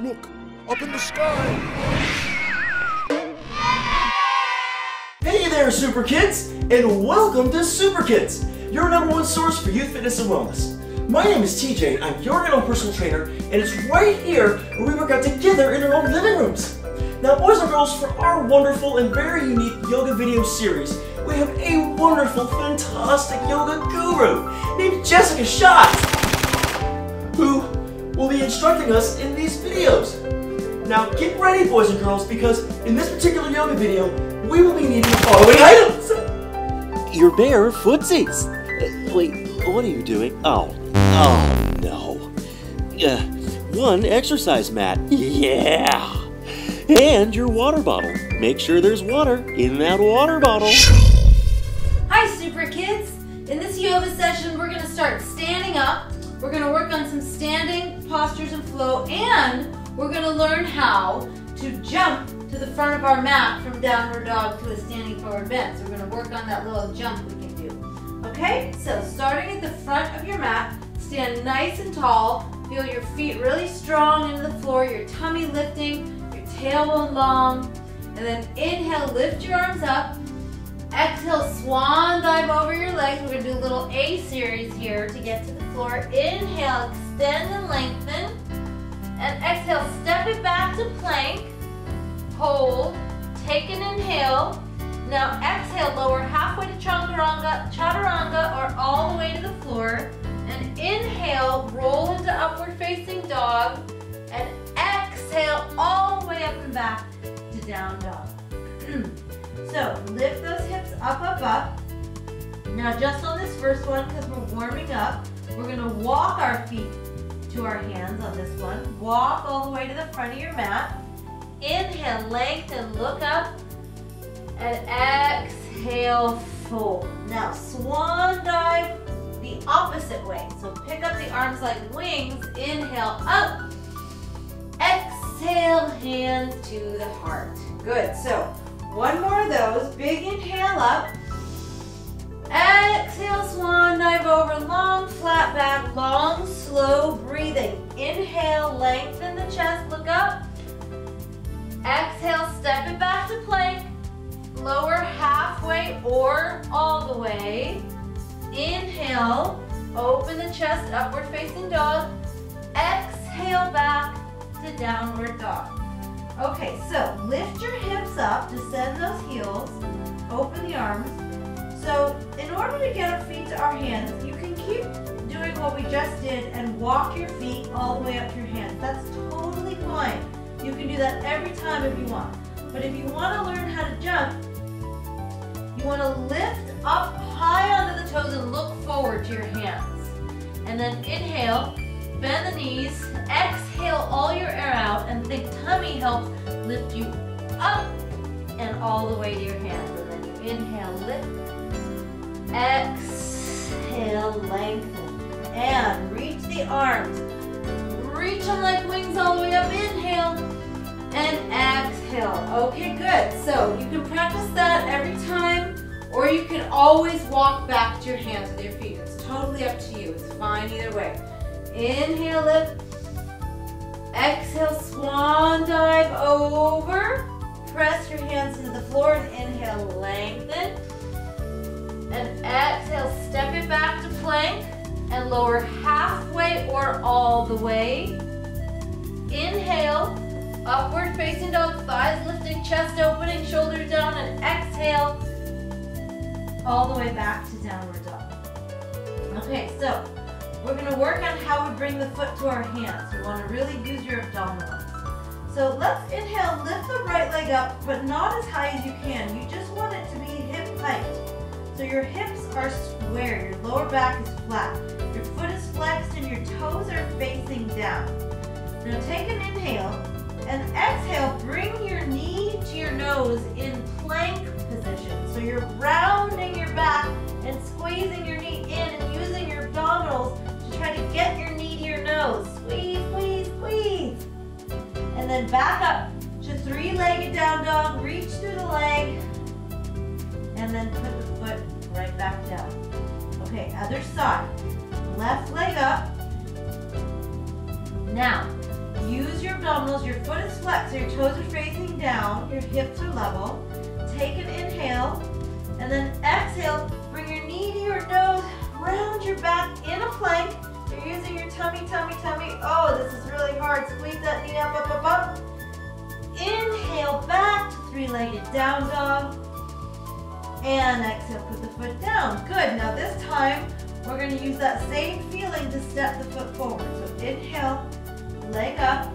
Look, up in the sky. Hey there, SooprKIDS, and welcome to SooprKIDS, your #1 source for youth fitness and wellness. My name is TJ, I'm your own personal trainer, and it's right here where we work out together in our own living rooms. Now, boys and girls, for our wonderful and very unique yoga video series, we have a wonderful, fantastic yoga guru named Jessica Schatz, who will be instructing us in these videos. Now, get ready, boys and girls, because in this particular yoga video, we will be needing the following items. Your bare footsies. Wait, what are you doing? Oh no. One exercise mat. Yeah. And your water bottle. Make sure there's water in that water bottle. Hi, SooprKIDS. In this yoga session, we're going to start standing up. We're going to work on some standing postures and flow, and we're going to learn how to jump to the front of our mat from downward dog to a standing forward bend. So we're going to work on that little jump we can do. Okay, so starting at the front of your mat, stand nice and tall. Feel your feet really strong into the floor, your tummy lifting, your tailbone long. And then inhale, lift your arms up. Exhale, swan dive over your legs. We're going to do a little A series here to get to the floor. Inhale, extend and lengthen. And exhale, step it back to plank. Hold, take an inhale. Now exhale, lower halfway to chaturanga or all the way to the floor. And inhale, roll into upward facing dog. And exhale, all the way up and back to down dog. So lift those hips up, up, up. Now just on this first one, because we're warming up, we're going to walk our feet to our hands on this one. Walk all the way to the front of your mat. Inhale, lengthen, look up, and exhale, fold. Now swan dive the opposite way. So pick up the arms like wings. Inhale, up. Exhale, hands to the heart. Good. So one more of those. Big inhale up. Exhale, swan dive over. Long, flat back. Long, slow breathing. Inhale, lengthen the chest. Look up. Exhale, step it back to plank. Lower halfway or all the way. Inhale, open the chest, upward facing dog. Exhale, back to downward dog. Okay, so lift your hips up, descend those heels, open the arms. So in order to get our feet to our hands, you can keep doing what we just did and walk your feet all the way up to your hands. That's totally fine. You can do that every time if you want. But if you want to learn how to jump, you want to lift up high onto the toes and look forward to your hands. And then inhale, bend the knees, exhale all your air out, and think tummy helps lift you up and all the way to your hands. And then you inhale, lift, exhale, lengthen, and reach the arms. Reach them like wings all the way up. Inhale and exhale. Okay, good. So you can practice that every time, or you can always walk back to your hands with your feet. It's totally up to you. It's fine either way. Inhale, lift. Exhale, swan dive over. Press your hands into the floor and inhale, lengthen. And exhale, step it back to plank. And lower halfway or all the way. Inhale, upward facing dog, thighs lifting, chest opening, shoulders down, and exhale, all the way back to downward dog. Okay, so we're going to work on how we bring the foot to our hands. You want to really use your abdominals. So let's inhale, lift the right leg up, but not as high as you can. You just want it to be hip height. So your hips are square, your lower back is flat. Your foot is flexed and your toes are facing down. Now take an inhale and exhale, bring your knee to your nose in plank position. So you're rounding your back and squeezing your knee in and using your abdominals to try to get your knee to your nose. Squeeze, squeeze, squeeze. And then back up to three-legged down dog, reach through the leg, and then put the foot right back down. Okay, other side. Left leg up. Now, use your abdominals. Your foot is flexed, so your toes are facing down, your hips are level. Take an inhale, and then exhale. Bring your knee to your nose, round your back in a plank. You're using your tummy, tummy, tummy. Oh, this is really hard. Squeeze that knee up, up, up, up. Inhale back to three-legged down dog. And exhale, put the foot down. Good. Now this time, we're going to use that same feeling to step the foot forward. So inhale, leg up.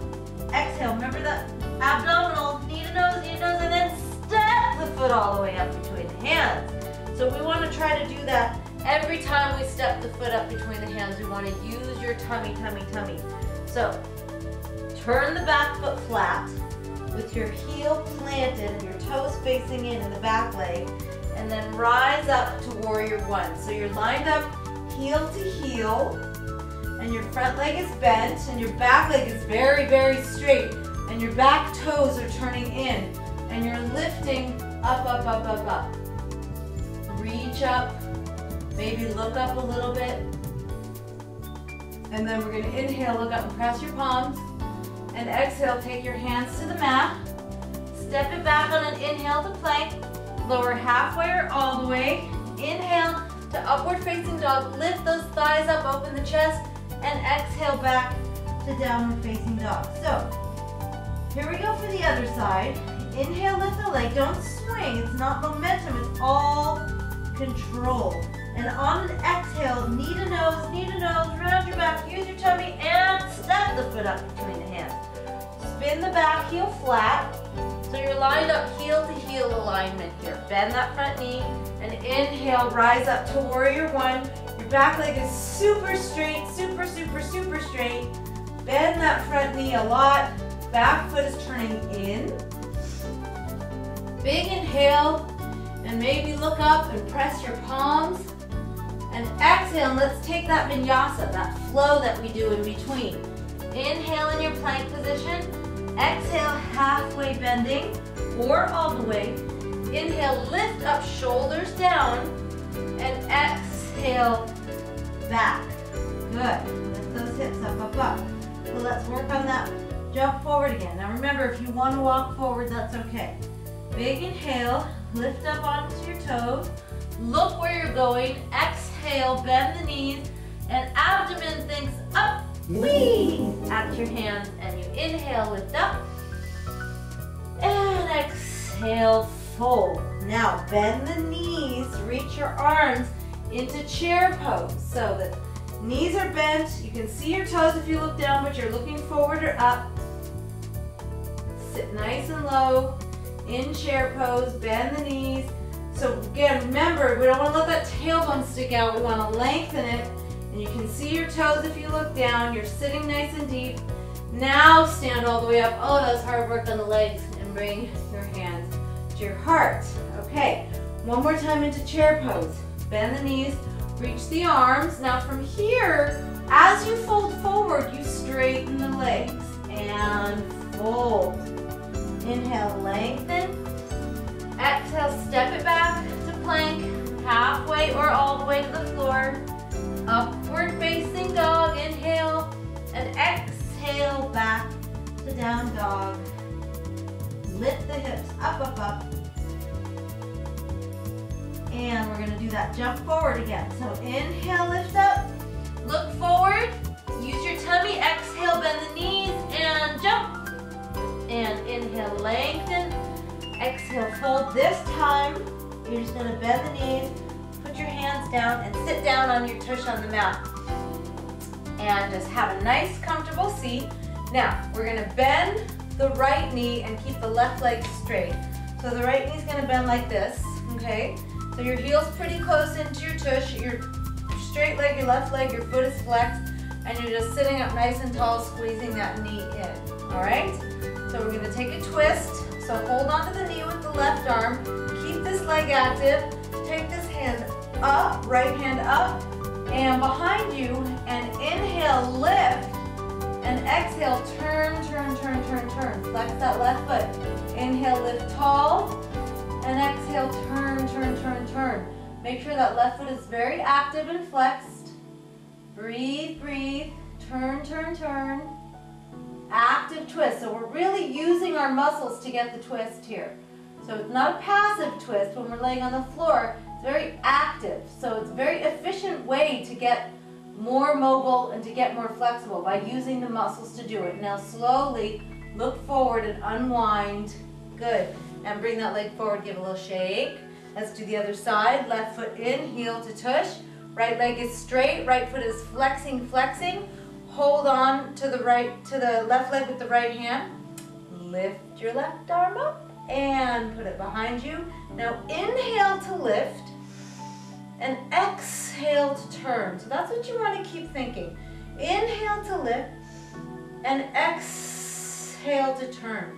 Exhale. Remember that abdominal, knee to nose, and then step the foot all the way up between the hands. So we want to try to do that every time we step the foot up between the hands. We want to use your tummy, tummy, tummy. So turn the back foot flat with your heel planted and your toes facing in the back leg, and then rise up to warrior one. So you're lined up heel to heel, and your front leg is bent, and your back leg is very, very straight, and your back toes are turning in, and you're lifting up, up, up, up, up. Reach up, maybe look up a little bit, and then we're going to inhale, look up and press your palms, and exhale, take your hands to the mat, step it back on an inhale to plank, lower halfway or all the way, inhale to upward facing dog, lift those thighs up, open the chest, and exhale back to downward facing dog. So, here we go for the other side. Inhale, lift the leg, don't swing, it's not momentum, it's all control. And on an exhale, knee to nose, round your back, use your tummy, and step the foot up between the hands. Spin the back heel flat, so you're lined up heel to heel alignment here. Bend that front knee, and inhale, rise up to warrior one. Your back leg is super straight, super, super, super straight. Bend that front knee a lot. Back foot is turning in. Big inhale, and maybe look up and press your palms. And exhale, and let's take that vinyasa, that flow that we do in between. Inhale in your plank position. Exhale, halfway bending or all the way. Inhale, lift up, shoulders down, and exhale, back. Good. Lift those hips up, up, up. So let's work on that jump forward again. Now remember, if you want to walk forward, that's okay. Big inhale, lift up onto your toes. Look where you're going. Exhale, bend the knees, and abdomen thinks up. Whee! At your hands, and you inhale, lift up, and exhale, fold. Now bend the knees, reach your arms into chair pose. So the knees are bent, you can see your toes if you look down, but you're looking forward or up. Sit nice and low, in chair pose, bend the knees. So again, remember, we don't want to let that tailbone stick out, we want to lengthen it. And you can see your toes if you look down. You're sitting nice and deep. Now stand all the way up. Oh, that was hard work on the legs. And bring your hands to your heart. Okay, one more time into chair pose. Bend the knees, reach the arms. Now from here, as you fold forward, you straighten the legs. And fold. Inhale, lengthen. Exhale, step it back to plank. Halfway or all the way to the floor. Upward facing dog, inhale, and exhale back to down dog. Lift the hips up, up, up. And we're gonna do that jump forward again. So inhale, lift up, look forward, use your tummy, exhale, bend the knees, and jump. And inhale, lengthen, exhale, fold. This time, you're just gonna bend the knees, put your hands down and sit down on your tush on the mat. And just have a nice, comfortable seat. Now, we're gonna bend the right knee and keep the left leg straight. So the right knee's gonna bend like this, okay? So your heel's pretty close into your tush, your straight leg, your left leg, your foot is flexed, and you're just sitting up nice and tall, squeezing that knee in, all right? So we're gonna take a twist. So hold on to the knee with the left arm, keep this leg active, take this hand up, right hand up, and behind you, and inhale, lift, and exhale, turn, turn, turn, turn, turn. Flex that left foot. Inhale, lift tall, and exhale, turn, turn, turn, turn. Make sure that left foot is very active and flexed. Breathe, breathe, turn, turn, turn. active twist. So we're really using our muscles to get the twist here. So it's not a passive twist when we're laying on the floor. It's very active. So it's a very efficient way to get more mobile and to get more flexible by using the muscles to do it. Now slowly look forward and unwind. Good. And bring that leg forward, give a little shake. Let's do the other side. Left foot in, heel to tush. Right leg is straight, right foot is flexing, flexing. Hold on to the left leg with the right hand. Lift your left arm up and put it behind you. Now inhale to lift and exhale to turn. So that's what you want to keep thinking. Inhale to lift and exhale to turn.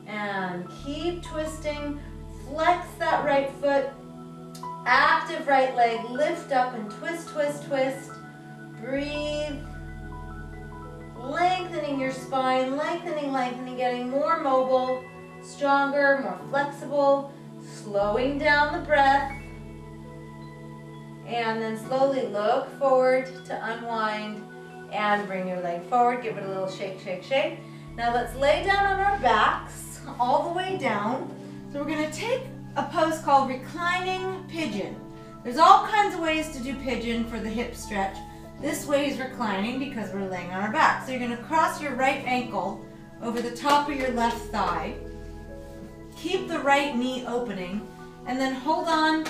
And keep twisting. Flex that right foot. Active right leg, lift up and twist, twist, twist. Breathe. Lengthening your spine, lengthening, lengthening, getting more mobile, stronger, more flexible, slowing down the breath. And then slowly look forward to unwind and bring your leg forward. Give it a little shake, shake, shake. Now let's lay down on our backs all the way down. So we're going to take a pose called reclining pigeon. There's all kinds of ways to do pigeon for the hip stretch. This way is reclining because we're laying on our back. So you're going to cross your right ankle over the top of your left thigh. Keep the right knee opening and then hold on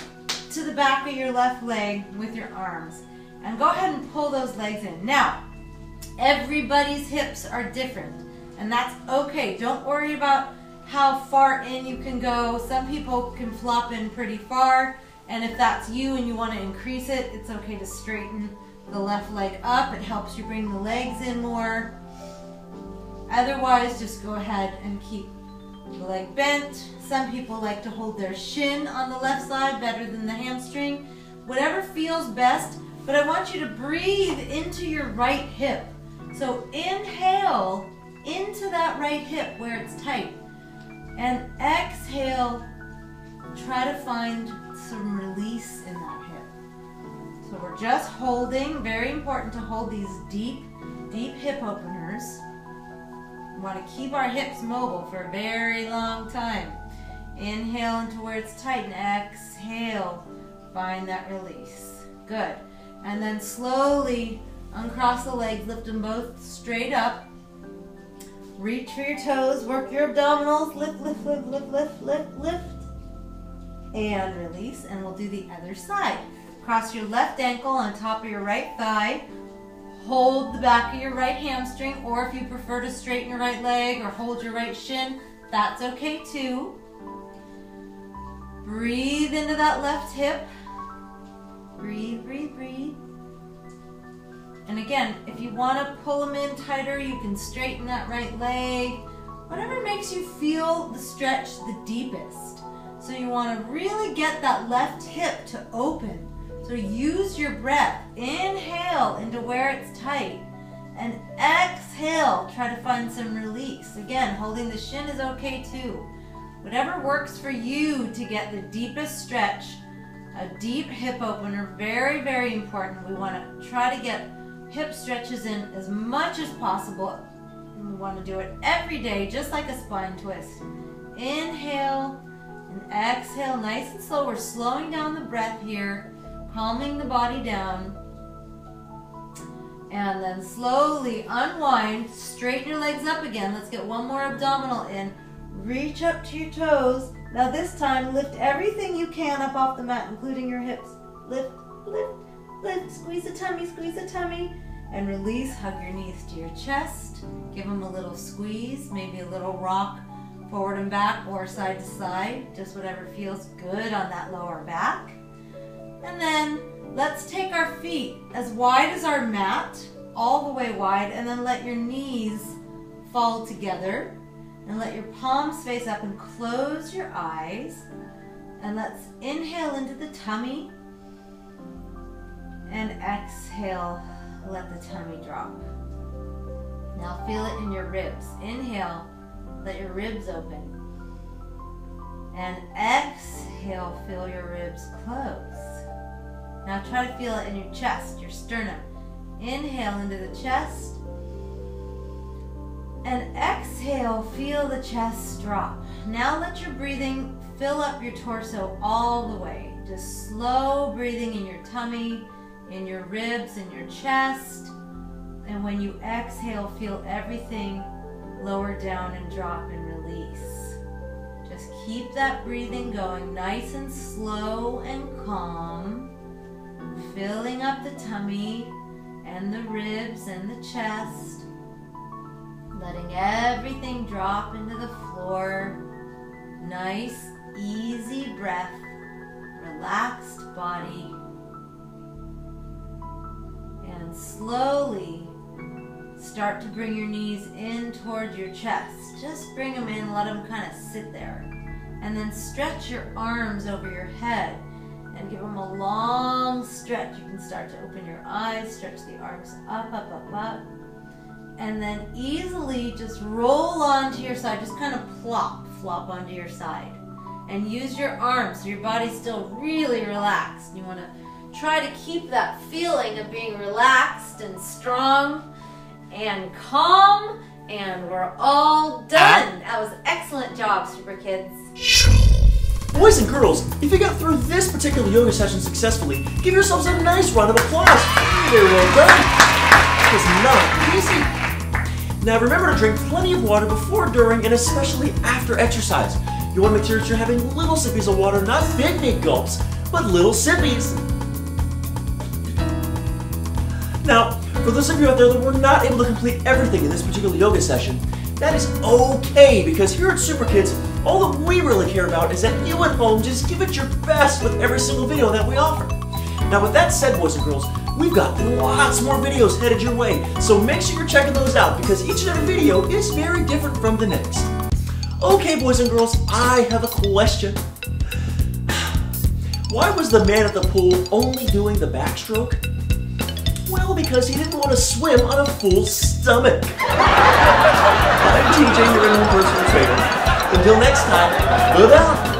to the back of your left leg with your arms. And go ahead and pull those legs in. Now, everybody's hips are different and that's okay. Don't worry about how far in you can go. Some people can flop in pretty far, and if that's you and you want to increase it, it's okay to straighten the left leg up. It helps you bring the legs in more. Otherwise, just go ahead and keep the leg bent. Some people like to hold their shin on the left side better than the hamstring. Whatever feels best, but I want you to breathe into your right hip. So inhale into that right hip where it's tight. And exhale, try to find some release in that hip. So we're just holding, very important to hold these deep, deep hip openers. We want to keep our hips mobile for a very long time. Inhale into where it's tight and exhale, find that release. Good. And then slowly uncross the legs, lift them both straight up. Reach for your toes, work your abdominals, lift, lift, lift, lift, lift, lift, lift. And release, and we'll do the other side. Cross your left ankle on top of your right thigh. Hold the back of your right hamstring, or if you prefer to straighten your right leg or hold your right shin, that's okay too. Breathe into that left hip. Breathe, breathe, breathe. And again, if you want to pull them in tighter, you can straighten that right leg. Whatever makes you feel the stretch the deepest. So you want to really get that left hip to open. So use your breath. Inhale into where it's tight. And exhale, try to find some release. Again, holding the shin is okay too. Whatever works for you to get the deepest stretch. A deep hip opener, very, very important. We want to try to get hip stretches in as much as possible. We want to do it every day, just like a spine twist. Inhale and exhale, nice and slow. We're slowing down the breath here, calming the body down. And then slowly unwind, straighten your legs up again. Let's get one more abdominal in. Reach up to your toes. Now this time, lift everything you can up off the mat, including your hips. Lift, lift, lift, squeeze the tummy, and release. Hug your knees to your chest. Give them a little squeeze, maybe a little rock forward and back or side to side, just whatever feels good on that lower back. And then let's take our feet as wide as our mat, all the way wide, and then let your knees fall together. And let your palms face up and close your eyes. And let's inhale into the tummy. And exhale, let the tummy drop. Now feel it in your ribs. Inhale, let your ribs open. And exhale, feel your ribs close. Now try to feel it in your chest, your sternum. Inhale into the chest. And exhale, feel the chest drop. Now let your breathing fill up your torso all the way. Just slow breathing in your tummy, in your ribs, in your chest. And when you exhale, feel everything lower down and drop and release. Just keep that breathing going nice and slow and calm. Filling up the tummy and the ribs and the chest. Letting everything drop into the floor. Nice, easy breath. Relaxed body. And slowly start to bring your knees in towards your chest. Just bring them in, let them kind of sit there. And then stretch your arms over your head and give them a long stretch. You can start to open your eyes, stretch the arms up, up, up, up. And then easily just roll onto your side. Just kind of flop onto your side. And use your arms so your body's still really relaxed. You want to try to keep that feeling of being relaxed and strong and calm. And we're all done. That was an excellent job, Super Kids. Boys and girls, if you got through this particular yoga session successfully, give yourselves a nice round of applause. Very well done. That was not easy. Now remember to drink plenty of water before, during, and especially after exercise. You want to make sure that you're having little sippies of water, not big gulps, but little sippies. Now, for those of you out there that were not able to complete everything in this particular yoga session, that is okay, because here at SooprKIDS, all that we really care about is that you at home just give it your best with every single video that we offer. Now with that said, boys and girls, we've got lots more videos headed your way, so make sure you're checking those out because each and every video is very different from the next. Okay, boys and girls, I have a question. Why was the man at the pool only doing the backstroke? Well, because he didn't want to swim on a full stomach. I'm TJ, your own personal trainer. Until next time, good out.